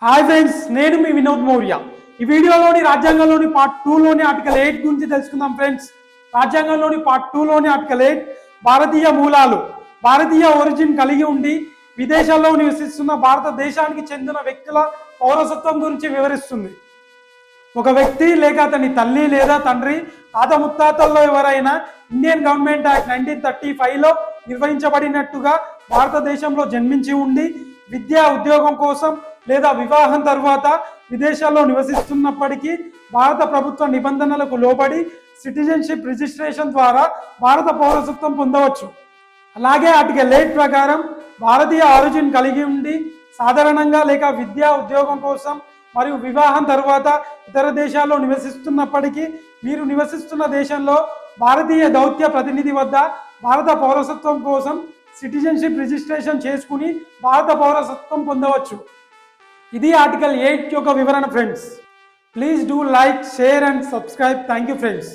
Hi friends, నేను మీ వినోద్ మౌర్య. ఈ వీడియోలోని రాజ్యాంగంలోని పార్ట్ 2లోని ఆర్టికల్ 8 గురించి తెలుసుకుందాం ఫ్రెండ్స్. రాజ్యాంగంలోని పార్ట్ 2లోని ఆర్టికల్ 8 భారతీయ మూలాలు, భారతీయ ఒరిజిన్ కలిగి ఉండి విదేశాల్లో నివసిస్తున్న భారతదేశానికి చెందిన వ్యక్తుల పౌరసత్వం గురించి వివరిస్తుంది. ఒక వ్యక్తి లేక అతని తల్లి లేదా తండ్రి తాత ముత్తాతల్లో ఎవరైనా ఇండియన్ గవర్నమెంట్ యాక్ట్ 1935లో నిర్వహించబడినట్టుగా భారతదేశంలో జన్మించి ఉండి విద్యా ఉద్యోగం కోసం లేదా వివాహం తర్వాత విదేశాల్లో నివసిస్తున్నప్పటికీ భారత ప్రభుత్వ నిబంధనలకు లోబడి సిటిజన్షిప్ రిజిస్ట్రేషన్ ద్వారా భారత పౌరసత్వం పొందవచ్చు. అలాగే ఆర్టికల్ 8 ప్రకారం భారతీయ ఆరిజిన్ కలిగి ఉండి సాధారణంగా లేక విద్యా ఉద్యోగం కోసం మరియు వివాహం తర్వాత ఇతర దేశాల్లో నివసిస్తున్నప్పటికీ మీరు నివసిస్తున్న దేశంలో భారతీయ దౌత్య ప్రతినిధి వద్ద భారత పౌరసత్వం కోసం సిటిజన్షిప్ రిజిస్ట్రేషన్ చేసుకుని భారత పౌరసత్వం పొందవచ్చు. ఇది ఆర్టికల్ 8 యొక్క వివరణ friends. Please do like, share and subscribe. Thank you friends.